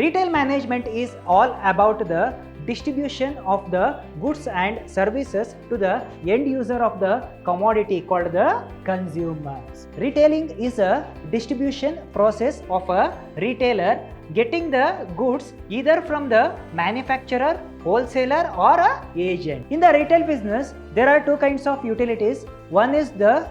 Retail management is all about the distribution of the goods and services to the end user of the commodity called the consumers. Retailing is a distribution process of a retailer getting the goods either from the manufacturer, wholesaler or a agent. In the retail business, there are two kinds of utilities. One is the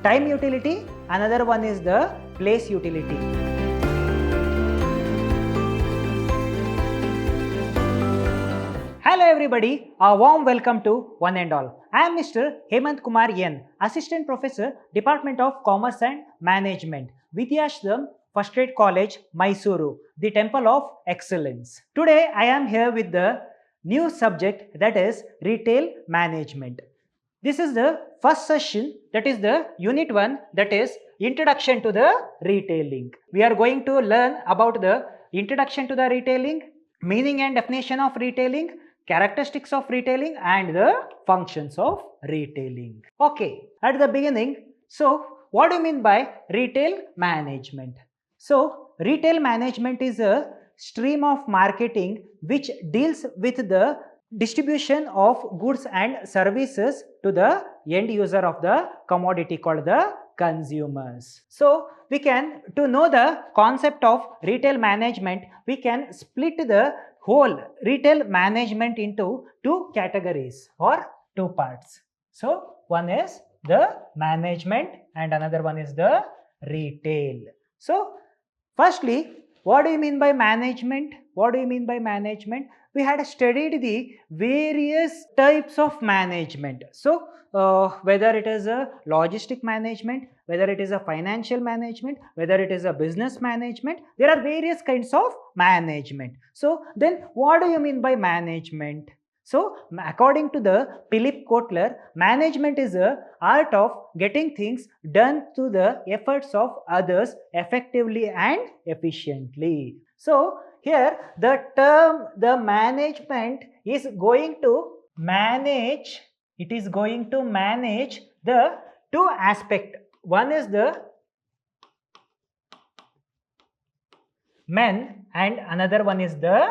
time utility, another one is the place utility. Hello everybody, a warm welcome to one and all. I am Mr. Hemant Kumar N, Assistant Professor, Department of Commerce and Management, Vidhyaashram, First Grade College, MYSURU, the Temple of Excellence. Today I am here with the new subject, that is Retail Management. This is the first session, that is the Unit 1, that is Introduction to the Retailing. We are going to learn about the Introduction to the Retailing, meaning and definition of retailing, characteristics of retailing and the functions of retailing. Okay, at the beginning, so what do you mean by retail management? So, retail management is a stream of marketing which deals with the distribution of goods and services to the end user of the commodity called the consumers. So, we can, to know the concept of retail management, we can split the whole retail management into two categories or two parts. So, one is the management and another one is the retail. So, firstly, what do you mean by management? What do you mean by management? We had studied the various types of management. So, whether it is a logistic management, whether it is a financial management, whether it is a business management, there are various kinds of management. So, then what do you mean by management? So, according to the Philip Kotler, management is the art of getting things done through the efforts of others effectively and efficiently. So, here the term the management is going to manage, it is going to manage the two aspects. One is the men and another one is the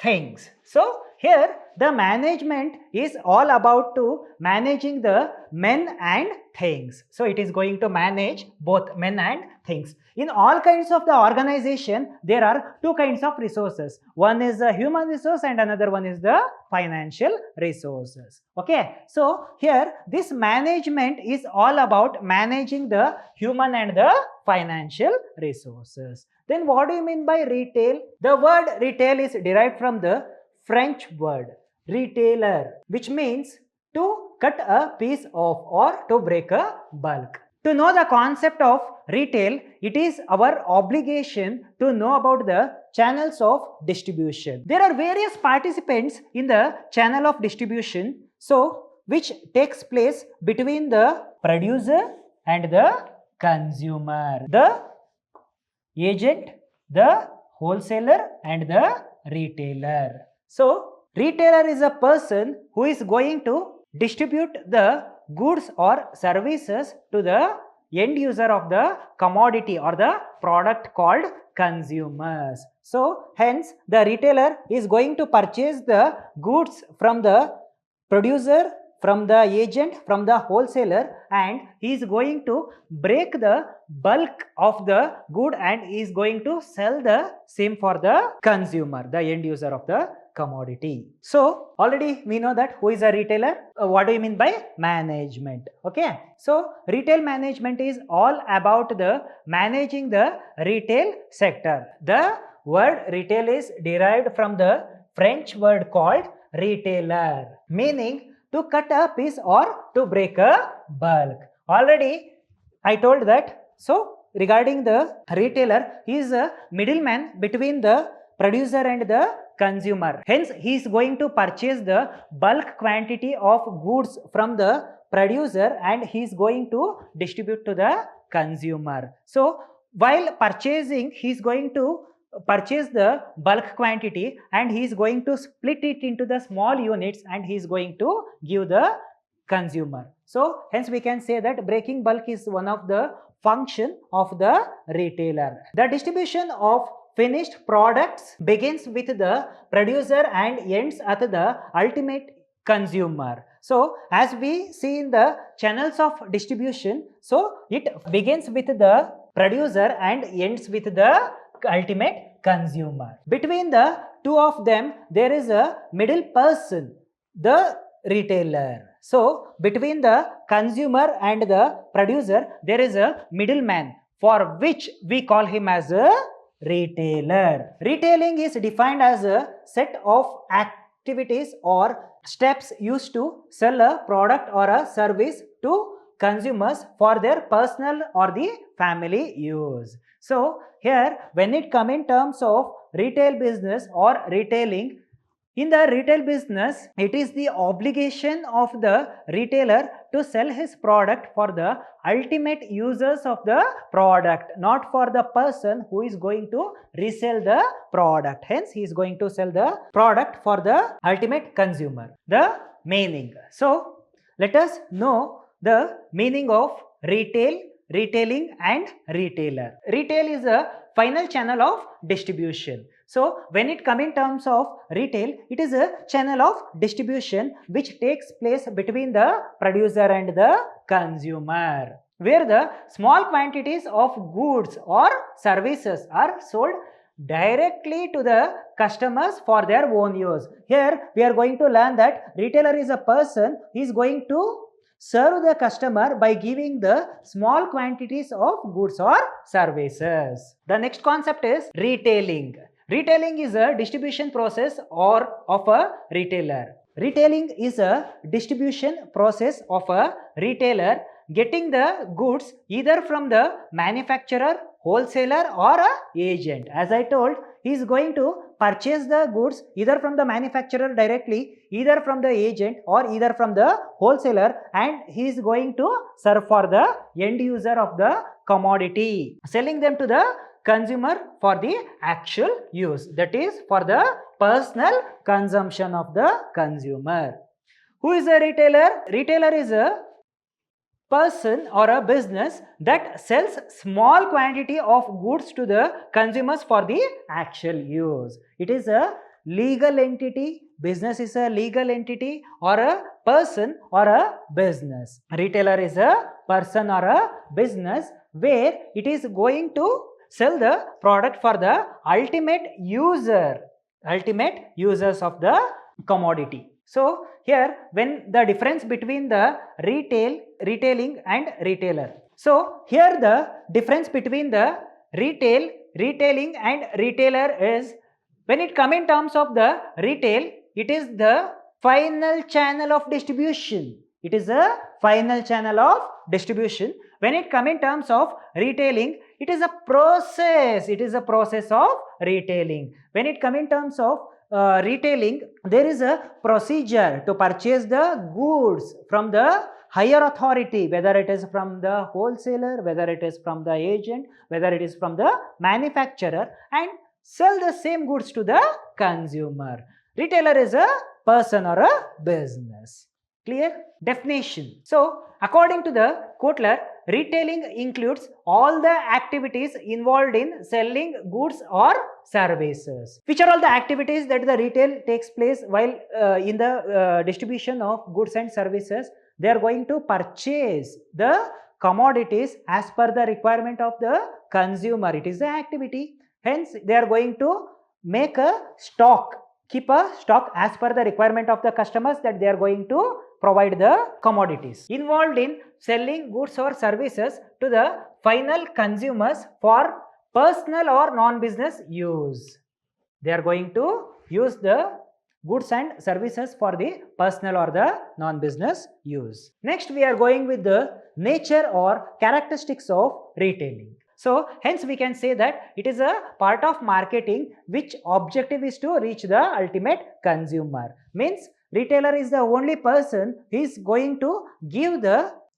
things. So, here the management is all about to managing the men and things. So, it is going to manage both men and things. In all kinds of the organization, there are two kinds of resources. One is the human resource and another one is the financial resources. Okay. So, here this management is all about managing the human and the financial resources. Then what do you mean by retail? The word retail is derived from the French word retailer, which means to cut a piece off or to break a bulk. To know the concept of retail, it is our obligation to know about the channels of distribution. There are various participants in the channel of distribution, so which takes place between the producer and the consumer, the agent, the wholesaler and the retailer. So, retailer is a person who is going to distribute the goods or services to the end user of the commodity or the product called consumers. So, hence the retailer is going to purchase the goods from the producer, from the agent, from the wholesaler, and he is going to break the bulk of the good and he is going to sell the same for the consumer, the end user of the commodity. So, already we know that who is a retailer. What do you mean by management? Okay. So, retail management is all about the managing the retail sector. The word retail is derived from the French word called retailer, meaning to cut a piece or to break a bulk. Already I told that. So, regarding the retailer, he is a middleman between the producer and the consumer. Hence, he is going to purchase the bulk quantity of goods from the producer and he is going to distribute to the consumer. So, while purchasing, he is going to purchase the bulk quantity and he is going to split it into the small units and he is going to give the consumer. So, hence we can say that breaking bulk is one of the function of the retailer. The distribution of finished products begins with the producer and ends at the ultimate consumer. So as we see in the channels of distribution, so it begins with the producer and ends with the ultimate consumer. Between the two of them, there is a middle person, the retailer. So between the consumer and the producer, there is a middleman, for which we call him as a retailer. Retailing is defined as a set of activities or steps used to sell a product or a service to consumers for their personal or the family use. So here, when it comes in terms of retail business or retailing, in the retail business, it is the obligation of the retailer to sell his product for the ultimate users of the product, not for the person who is going to resell the product. Hence, he is going to sell the product for the ultimate consumer. The meaning. So, let us know the meaning of retail, retailing and retailer. Retail is a final channel of distribution. So when it comes in terms of retail, it is a channel of distribution which takes place between the producer and the consumer, where the small quantities of goods or services are sold directly to the customers for their own use. Here we are going to learn that retailer is a person who is going to serve the customer by giving the small quantities of goods or services. The next concept is retailing. Retailing is a distribution process of a retailer. Retailing is a distribution process of a retailer getting the goods either from the manufacturer, wholesaler or a agent. As I told, he is going to purchase the goods either from the manufacturer directly, either from the agent or either from the wholesaler, and he is going to serve for the end user of the commodity, selling them to the consumer for the actual use, that is for the personal consumption of the consumer. Who is a retailer? Retailer is a person or a business that sells small quantity of goods to the consumers for the actual use. It is a legal entity. Business is a legal entity or a person or a business. Retailer is a person or a business where it is going to sell the product for the ultimate users of the commodity. So here, when the difference between the retailing and retailer. So here the difference between the retailing and retailer is, when it comes in terms of the retail, it is the final channel of distribution. It is a final channel of distribution. When it comes in terms of retailing, it is a process. It is a process of retailing. When it comes in terms of retailing, there is a procedure to purchase the goods from the higher authority, whether it is from the wholesaler, whether it is from the agent, whether it is from the manufacturer, and sell the same goods to the consumer. Retailer is a person or a business. Clear? Definition. So, according to the Kotler, retailing includes all the activities involved in selling goods or services. Which are all the activities that the retail takes place while in the distribution of goods and services? They are going to purchase the commodities as per the requirement of the consumer. It is the activity. Hence, they are going to make a stock, keep a stock as per the requirement of the customers that they are going to provide the commodities involved in selling goods or services to the final consumers for personal or non-business use. They are going to use the goods and services for the personal or the non-business use. Next, we are going with the nature or characteristics of retailing. So, hence we can say that it is a part of marketing which objective is to reach the ultimate consumer. Means retailer is the only person who is going to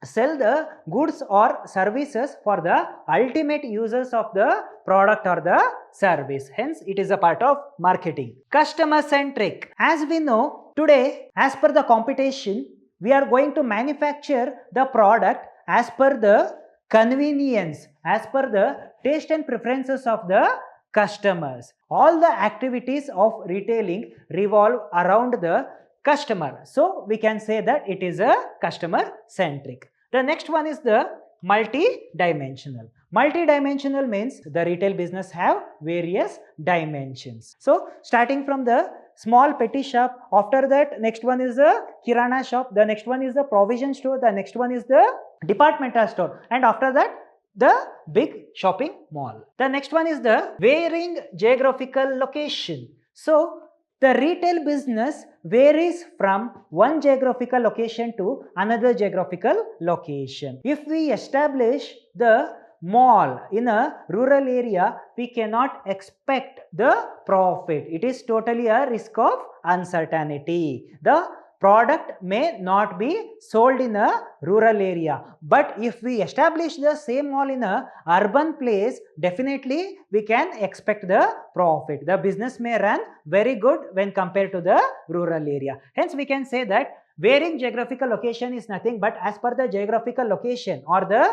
sell the goods or services for the ultimate users of the product or the service. Hence, it is a part of marketing. Customer centric. As we know, today, as per the competition, we are going to manufacture the product as per the convenience, as per the taste and preferences of the customers. All the activities of retailing revolve around the customer. So we can say that it is a customer centric. The next one is the multi-dimensional. Multi-dimensional means the retail business have various dimensions. So starting from the small petty shop, after that next one is the kirana shop, the next one is the provision store, the next one is the departmental store, and after that the big shopping mall. The next one is the varying geographical location. So the retail business varies from one geographical location to another geographical location. If we establish the mall in a rural area, we cannot expect the profit. It is totally a risk of uncertainty. The product may not be sold in a rural area, but if we establish the same mall in a urban place, definitely we can expect the profit. The business may run very good when compared to the rural area. Hence we can say that varying geographical location is nothing but as per the geographical location or the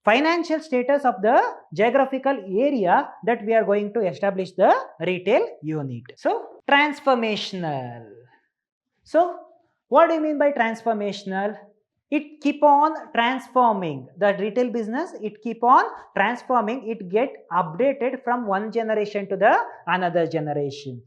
financial status of the geographical area that we are going to establish the retail unit. So transformational. So what do you mean by transformational? It keep on transforming. The retail business, it keep on transforming. It get updated from one generation to the another generation.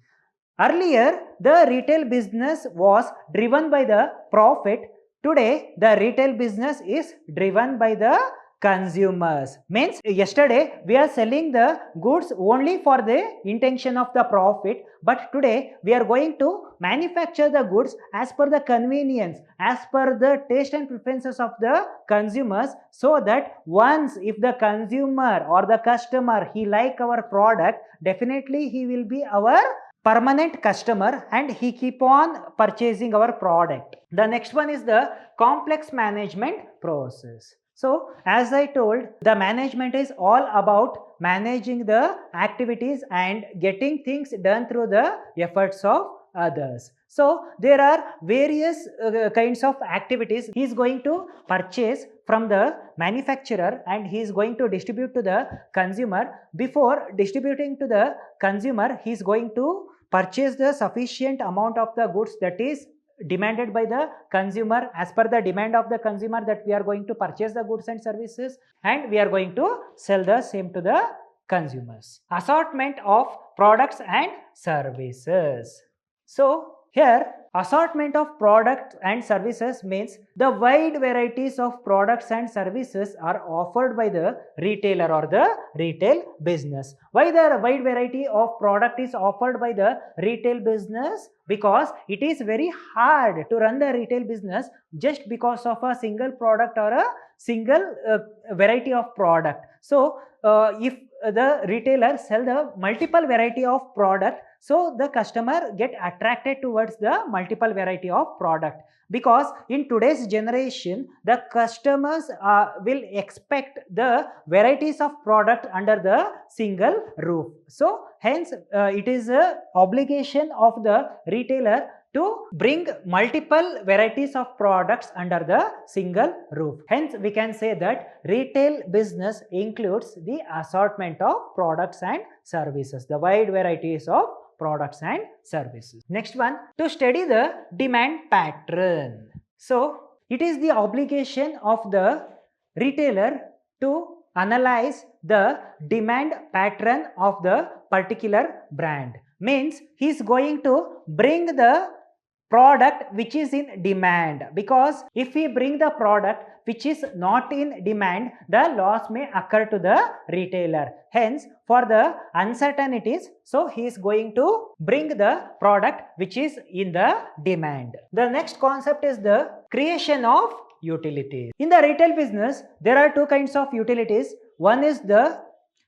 Earlier, the retail business was driven by the profit. Today, the retail business is driven by the consumers. Means yesterday we are selling the goods only for the intention of the profit, but today we are going to manufacture the goods as per the convenience, as per the taste and preferences of the consumers, so that once if the consumer or the customer he like our product, definitely he will be our permanent customer and he keep on purchasing our product. The next one is the complex management process. So as I told, the management is all about managing the activities and getting things done through the efforts of others. So there are various kinds of activities. He is going to purchase from the manufacturer and he is going to distribute to the consumer. Before distributing to the consumer, he is going to purchase the sufficient amount of the goods that is demanded by the consumer. As per the demand of the consumer, that we are going to purchase the goods and services and we are going to sell the same to the consumers. Assortment of products and services. So here assortment of products and services means the wide varieties of products and services are offered by the retailer or the retail business. Why the wide variety of product is offered by the retail business? Because it is very hard to run the retail business just because of a single product or a single variety of product. So if the retailer sell the multiple variety of product, so the customer get attracted towards the multiple variety of product, because in today's generation the customers will expect the varieties of product under the single roof. So hence it is a obligation of the retailer to bring multiple varieties of products under the single roof. Hence we can say that retail business includes the assortment of products and services, the wide varieties of products and services. Next one, to study the demand pattern. So it is the obligation of the retailer to analyze the demand pattern of the particular brand. Means he is going to bring the product which is in demand, because if we bring the product which is not in demand, the loss may occur to the retailer. Hence for the uncertainties, so he is going to bring the product which is in the demand. The next concept is the creation of utilities. In the retail business there are two kinds of utilities. One is the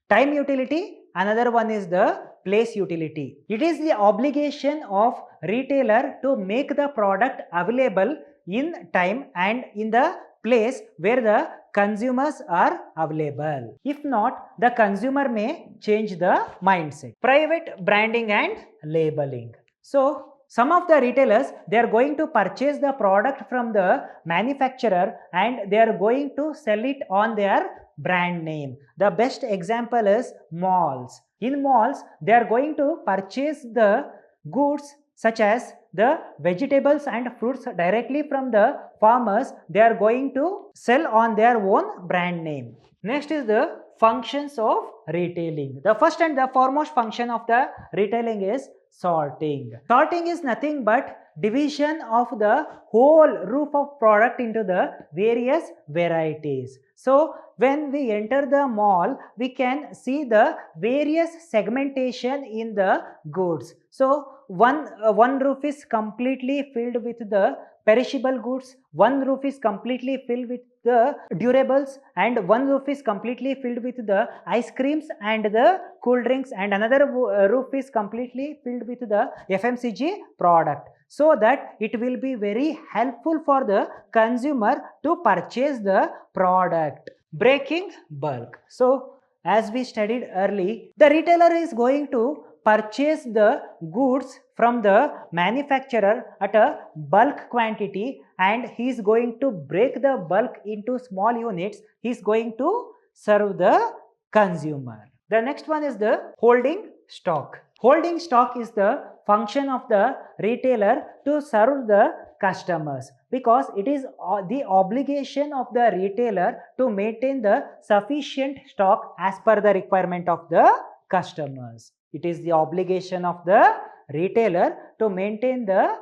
time utility, another one is the place utility. It is the obligation of retailer to make the product available in time and in the place where the consumers are available. If not, the consumer may change the mindset. Private branding and labeling. So some of the retailers, they are going to purchase the product from the manufacturer and they are going to sell it on their brand name. The best example is malls. In malls, they are going to purchase the goods such as the vegetables and fruits directly from the farmers. They are going to sell on their own brand name. Next is the functions of retailing. The first and the foremost function of the retailing is sorting. Sorting is nothing but division of the whole roof of product into the various varieties. So when we enter the mall, we can see the various segmentation in the goods. So one roof is completely filled with the perishable goods, one roof is completely filled with the durables, and one roof is completely filled with the ice creams and the cool drinks, and another roof is completely filled with the FMCG product, so that it will be very helpful for the consumer to purchase the product. Breaking bulk. So as we studied early, the retailer is going to purchase the goods from the manufacturer at a bulk quantity, and he is going to break the bulk into small units. He is going to serve the consumer. The next one is the holding stock. Holding stock is the function of the retailer to serve the customers, because it is the obligation of the retailer to maintain the sufficient stock as per the requirement of the customers. It is the obligation of the retailer to maintain the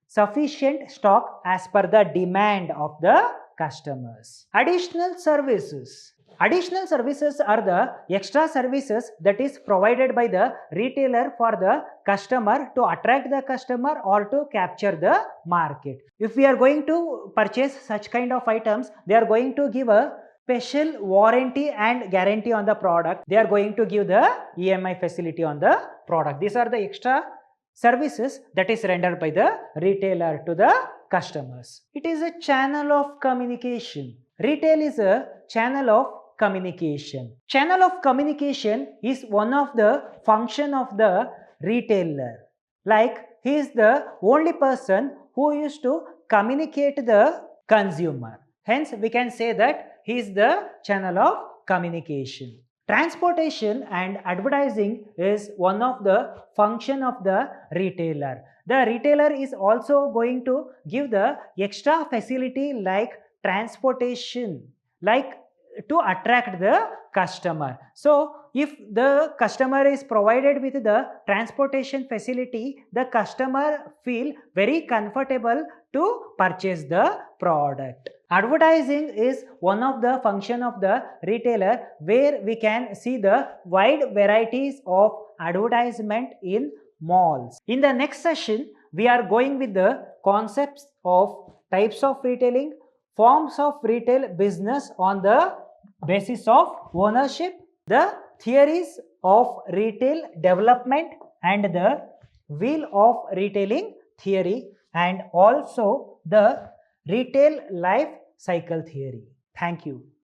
sufficient stock as per the demand of the customers. Additional services. Additional services are the extra services that is provided by the retailer for the customer to attract the customer or to capture the market. If we are going to purchase such kind of items, they are going to give a special warranty and guarantee on the product. They are going to give the EMI facility on the product. These are the extra services that is rendered by the retailer to the customers. It is a channel of communication. Retail is a channel of communication. Channel of communication is one of the function of the retailer. Like, he is the only person who used to communicate the consumer. Hence, we can say that he is the channel of communication. Transportation and advertising is one of the function of the retailer. The retailer is also going to give the extra facility like transportation, like to attract the customer. So if the customer is provided with the transportation facility, the customer feel very comfortable to purchase the product. Advertising is one of the function of the retailer, where we can see the wide varieties of advertisement in malls. In the next session, we are going with the concepts of types of retailing, forms of retail business on the basis of ownership, the theories of retail development and the wheel of retailing theory, and also the retail life cycle theory. Thank you.